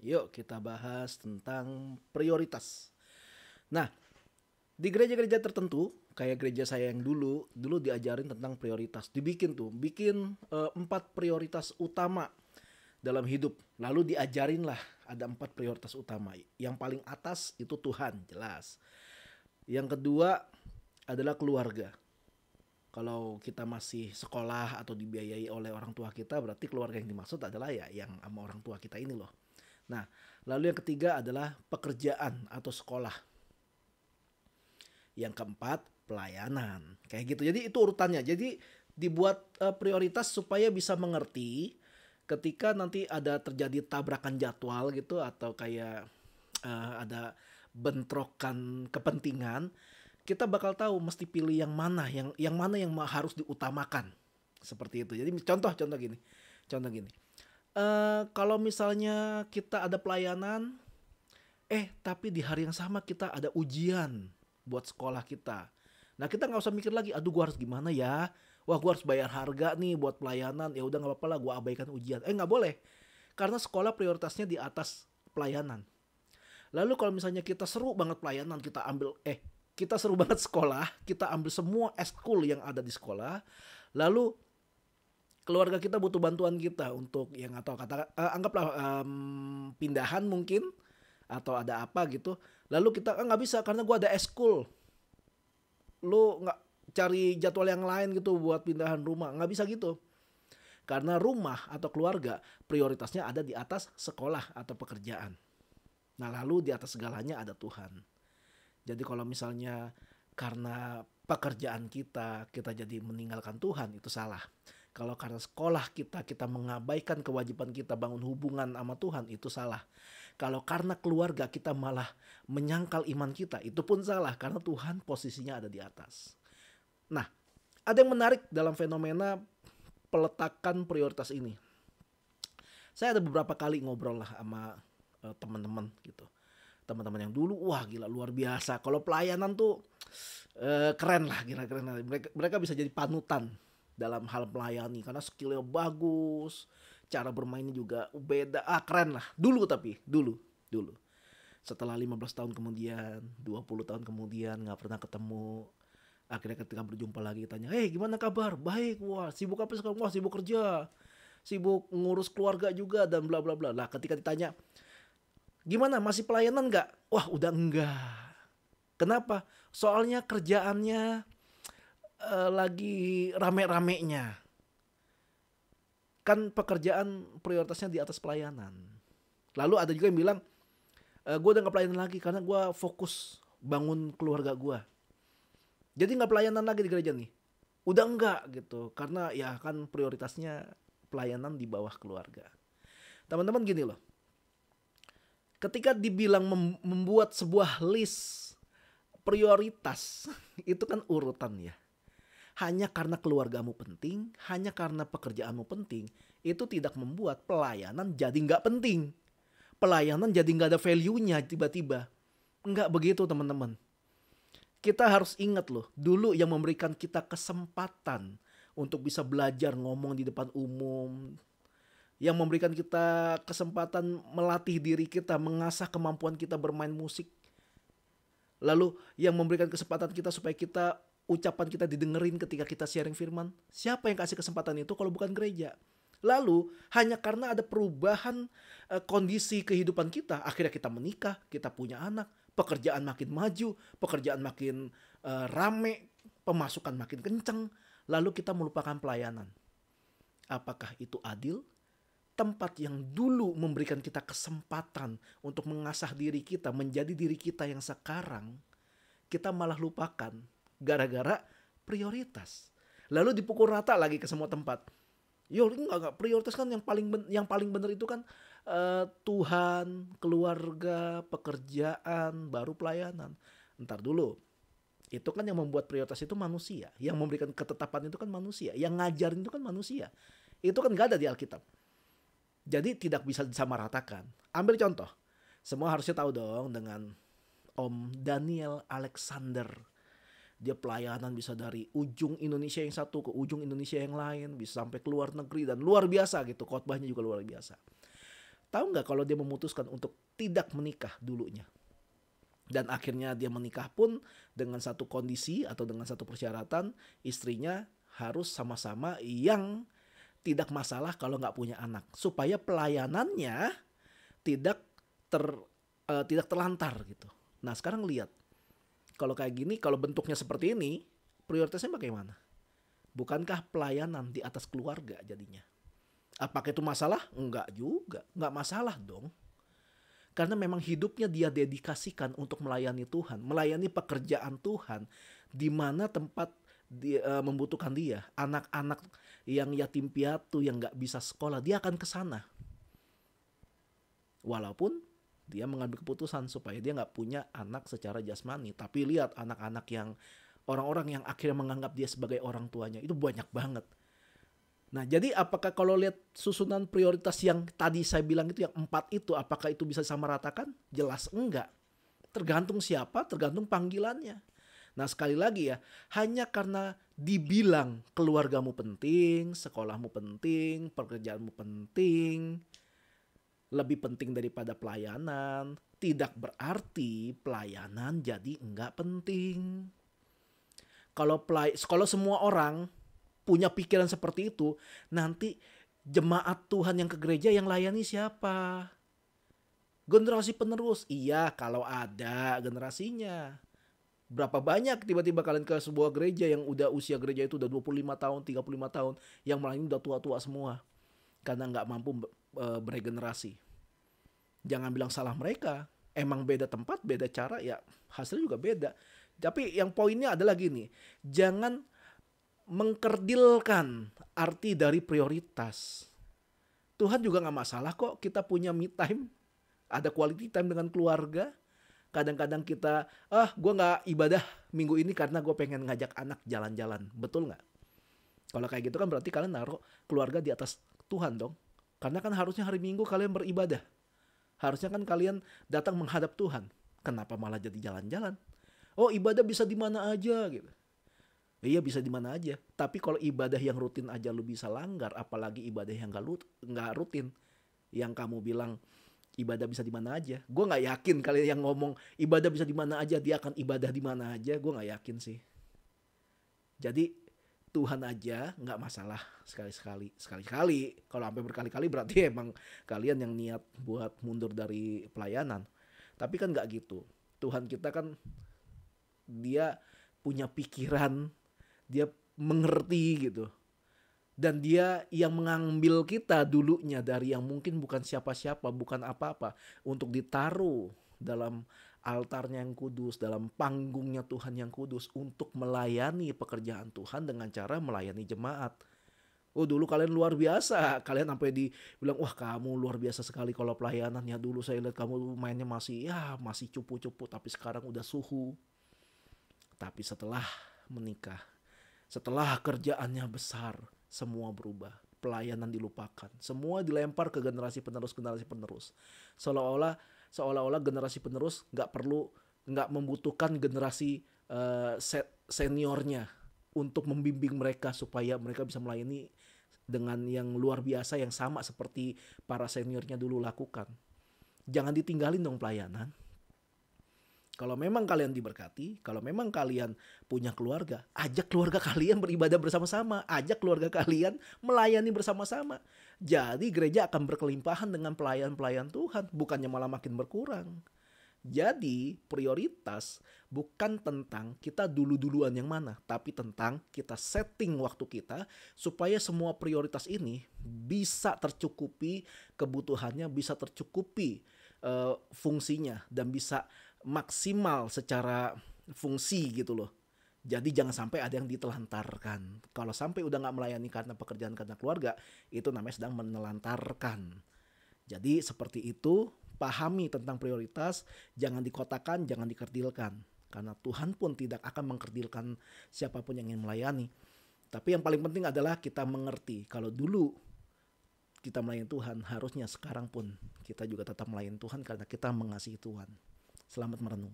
Yuk kita bahas tentang prioritas. Nah, di gereja-gereja tertentu, kayak gereja saya yang dulu diajarin tentang prioritas. Bikin 4 prioritas utama dalam hidup. Lalu diajarin lah ada 4 prioritas utama. Yang paling atas itu Tuhan, jelas. Yang kedua adalah keluarga. Kalau kita masih sekolah atau dibiayai oleh orang tua kita, berarti keluarga yang dimaksud adalah ya yang sama orang tua kita ini loh. Nah, lalu yang ketiga adalah pekerjaan atau sekolah. Yang keempat, pelayanan. Kayak gitu. Jadi itu urutannya. Jadi dibuat prioritas supaya bisa mengerti ketika nanti ada terjadi tabrakan jadwal gitu atau kayak ada bentrokan kepentingan, kita bakal tahu mesti pilih yang mana yang harus diutamakan. Seperti itu. Jadi contoh gini. Kalau misalnya kita ada pelayanan, tapi di hari yang sama kita ada ujian buat sekolah kita. Nah kita nggak usah mikir lagi, aduh gue harus gimana ya? Wah gue harus bayar harga nih buat pelayanan. Ya udah nggak apa-apa lah, gue abaikan ujian. Nggak boleh, karena sekolah prioritasnya di atas pelayanan. Lalu kalau misalnya kita seru banget pelayanan, kita seru banget sekolah, kita ambil semua eskul yang ada di sekolah, lalu keluarga kita butuh bantuan kita untuk yang atau anggaplah pindahan mungkin atau ada apa gitu, lalu kita nggak bisa karena gue ada eskul, lu nggak cari jadwal yang lain gitu buat pindahan rumah, nggak bisa gitu, karena rumah atau keluarga prioritasnya ada di atas sekolah atau pekerjaan. Nah lalu di atas segalanya ada Tuhan. Jadi kalau misalnya karena pekerjaan kita jadi meninggalkan Tuhan, itu salah. Kalau karena sekolah kita mengabaikan kewajiban kita bangun hubungan sama Tuhan, itu salah. Kalau karena keluarga kita malah menyangkal iman kita, itu pun salah karena Tuhan posisinya ada di atas. Nah, ada yang menarik dalam fenomena peletakan prioritas ini. Saya ada beberapa kali ngobrol lah sama teman-teman gitu. Teman-teman yang dulu wah gila luar biasa. Kalau pelayanan tuh keren lah, keren. Mereka bisa jadi panutan dalam hal melayani karena skillnya bagus, cara bermainnya juga beda. Keren lah. Dulu. Setelah 15 tahun kemudian, 20 tahun kemudian nggak pernah ketemu. Akhirnya ketika berjumpa lagi tanya, gimana kabar? Baik, wah sibuk apa sekarang? Wah sibuk kerja, sibuk ngurus keluarga juga dan bla bla bla. Lah ketika ditanya, gimana masih pelayanan nggak? Wah udah enggak. Kenapa? Soalnya kerjaannya lagi rame-ramenya. Kan pekerjaan prioritasnya di atas pelayanan. Lalu ada juga yang bilang, gue udah gak pelayanan lagi karena gue fokus bangun keluarga gue. Jadi gak pelayanan lagi di gereja nih. Udah enggak gitu. Karena ya kan prioritasnya pelayanan di bawah keluarga. Teman-teman gini loh. Ketika dibilang membuat sebuah list prioritas, itu kan urutan ya. Hanya karena keluargamu penting, hanya karena pekerjaanmu penting, itu tidak membuat pelayanan jadi nggak penting. Pelayanan jadi nggak ada value-nya tiba-tiba. Nggak begitu teman-teman. Kita harus ingat loh, dulu yang memberikan kita kesempatan untuk bisa belajar ngomong di depan umum, yang memberikan kita kesempatan melatih diri kita, mengasah kemampuan kita bermain musik. Lalu yang memberikan kesempatan kita supaya ucapan kita didengerin ketika kita sharing firman. Siapa yang kasih kesempatan itu kalau bukan gereja? Lalu hanya karena ada perubahan kondisi kehidupan kita, akhirnya kita menikah, kita punya anak, pekerjaan makin maju, pekerjaan makin rame, pemasukan makin kencang, lalu kita melupakan pelayanan. Apakah itu adil? Tempat yang dulu memberikan kita kesempatan untuk mengasah diri kita, menjadi diri kita yang sekarang, kita malah lupakan gara-gara prioritas. Lalu dipukul rata lagi ke semua tempat. Enggak, prioritas kan yang paling benar itu kan Tuhan, keluarga, pekerjaan, baru pelayanan. Ntar dulu. Itu kan yang membuat prioritas itu manusia, yang memberikan ketetapan itu kan manusia, yang ngajarin itu kan manusia. Itu kan gak ada di Alkitab. Jadi tidak bisa disamaratakan. Ambil contoh. Semua harusnya tahu dong dengan Om Daniel Alexander. Dia pelayanan bisa dari ujung Indonesia yang satu ke ujung Indonesia yang lain. Bisa sampai ke luar negeri dan luar biasa gitu. Khotbahnya juga luar biasa. Tahu nggak kalau dia memutuskan untuk tidak menikah dulunya? Dan akhirnya dia menikah pun dengan satu kondisi atau dengan satu persyaratan, istrinya harus sama-sama yang tidak masalah kalau nggak punya anak. Supaya pelayanannya tidak tidak terlantar gitu. Nah sekarang lihat, kalau kayak gini, kalau bentuknya seperti ini, prioritasnya bagaimana? Bukankah pelayanan di atas keluarga jadinya? Apakah itu masalah? Enggak juga, enggak masalah dong. Karena memang hidupnya dia dedikasikan untuk melayani Tuhan, melayani pekerjaan Tuhan, di mana tempat dia, membutuhkan dia. Anak-anak yang yatim piatu, yang enggak bisa sekolah, dia akan ke sana. Walaupun dia mengambil keputusan supaya dia nggak punya anak secara jasmani. Tapi lihat anak-anak yang orang-orang yang akhirnya menganggap dia sebagai orang tuanya, itu banyak banget. Nah jadi apakah kalau lihat susunan prioritas yang tadi saya bilang itu, yang 4 itu, apakah itu bisa disamaratakan? Jelas enggak. Tergantung siapa, tergantung panggilannya. Nah sekali lagi ya, hanya karena dibilang keluargamu penting, sekolahmu penting, pekerjaanmu penting, lebih penting daripada pelayanan, tidak berarti pelayanan jadi enggak penting. Kalau semua orang punya pikiran seperti itu, nanti jemaat Tuhan yang ke gereja yang layani siapa? Generasi penerus. Iya, kalau ada generasinya. Berapa banyak tiba-tiba kalian ke sebuah gereja yang udah usia gereja itu udah 25 tahun, 35 tahun, yang melayani udah tua-tua semua. Karena nggak mampu beregenerasi. Jangan bilang salah mereka. Emang beda tempat, beda cara, ya hasilnya juga beda. Tapi yang poinnya adalah gini, jangan mengkerdilkan arti dari prioritas. Tuhan juga gak masalah kok kita punya me time, ada quality time dengan keluarga. Kadang-kadang kita, gue gak ibadah minggu ini karena gue pengen ngajak anak jalan-jalan. Betul gak? Kalau kayak gitu kan berarti kalian naruh keluarga di atas Tuhan dong. Karena kan harusnya hari Minggu kalian beribadah. Harusnya kan kalian datang menghadap Tuhan. Kenapa malah jadi jalan-jalan? Oh ibadah bisa di mana aja gitu. Iya bisa di mana aja. Tapi kalau ibadah yang rutin aja lu bisa langgar, apalagi ibadah yang nggak rutin. Yang kamu bilang ibadah bisa di mana aja. Gue nggak yakin kalian yang ngomong ibadah bisa di mana aja dia akan ibadah di mana aja. Gue nggak yakin sih. Jadi Tuhan aja nggak masalah sekali-kali. Kalau sampai berkali-kali berarti emang kalian yang niat buat mundur dari pelayanan. Tapi kan nggak gitu. Tuhan kita kan dia punya pikiran, dia mengerti gitu. Dan dia yang mengambil kita dulunya dari yang mungkin bukan siapa-siapa, bukan apa-apa, untuk ditaruh dalam altarnya yang kudus, dalam panggungnya Tuhan yang kudus, untuk melayani pekerjaan Tuhan dengan cara melayani jemaat. Oh dulu kalian luar biasa, kalian sampai dibilang wah kamu luar biasa sekali kalau pelayanan. Ya dulu saya lihat kamu mainnya masih cupu-cupu, tapi sekarang udah suhu. Tapi setelah menikah, setelah kerjaannya besar, semua berubah. Pelayanan dilupakan. Semua dilempar ke generasi penerus. Seolah-olah generasi penerus nggak membutuhkan generasi seniornya untuk membimbing mereka supaya mereka bisa melayani dengan yang luar biasa yang sama seperti para seniornya dulu lakukan. Jangan ditinggalin dong pelayanan. Kalau memang kalian diberkati, kalau memang kalian punya keluarga, ajak keluarga kalian beribadah bersama-sama, ajak keluarga kalian melayani bersama-sama. Jadi gereja akan berkelimpahan dengan pelayan-pelayan Tuhan, bukannya malah makin berkurang. Jadi prioritas bukan tentang kita dulu-duluan yang mana, tapi tentang kita setting waktu kita supaya semua prioritas ini bisa tercukupi kebutuhannya, bisa tercukupi fungsinya, dan bisa maksimal secara fungsi gitu loh. Jadi jangan sampai ada yang ditelantarkan. Kalau sampai udah gak melayani karena pekerjaan, karena keluarga, itu namanya sedang menelantarkan. Jadi seperti itu, pahami tentang prioritas, jangan dikotakan, jangan dikerdilkan. Karena Tuhan pun tidak akan mengkerdilkan siapapun yang ingin melayani. Tapi yang paling penting adalah kita mengerti kalau dulu kita melayani Tuhan, harusnya sekarang pun kita juga tetap melayani Tuhan karena kita mengasihi Tuhan. Selamat merenung.